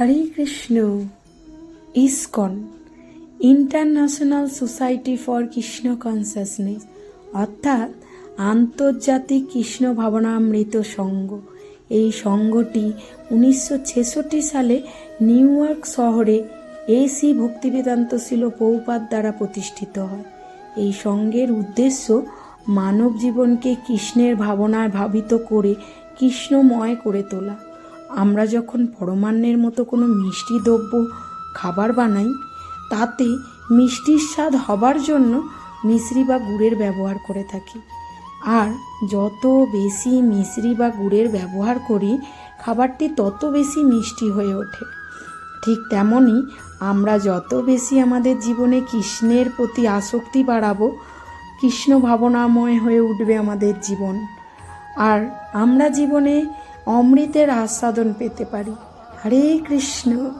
Hare Krishna. ISKCON international society for Krishna consciousness অর্থাৎ আন্তর্জাতিক কৃষ্ণ ভাবনামৃত সংঘ। এই সংঘটি 1966 সালে নিউ ইয়র্ক শহরে এসি ভক্তিবেদান্ত শিল প্রভুপাদ দ্বারা প্রতিষ্ঠিত হয়। এই সংঘের উদ্দেশ্য মানব জীবনকে কৃষ্ণের ভাবনায় ভাবিত করে কৃষ্ণময় করে তোলা। আমরা যখন পরমান্নের মতো কোনো মিষ্টি দ্রব্য খাবার বানাই, তাতে মিষ্টির স্বাদ হবার জন্য মিশ্রি বা গুড়ের ব্যবহার করে থাকি। আর যত বেশি মিশ্রি বা গুড়ের ব্যবহার করি, খাবারটি তত বেশি মিষ্টি হয়ে ওঠে। ঠিক তেমনই আমরা যত বেশি আমাদের জীবনে কৃষ্ণের প্রতি আসক্তি বাড়াবো, কৃষ্ণ ভাবনাময় হয়ে উঠবে আমাদের জীবন। আর আমরা জীবনে অমৃতের আস্বাদন পেতে পারি। হরে কৃষ্ণ।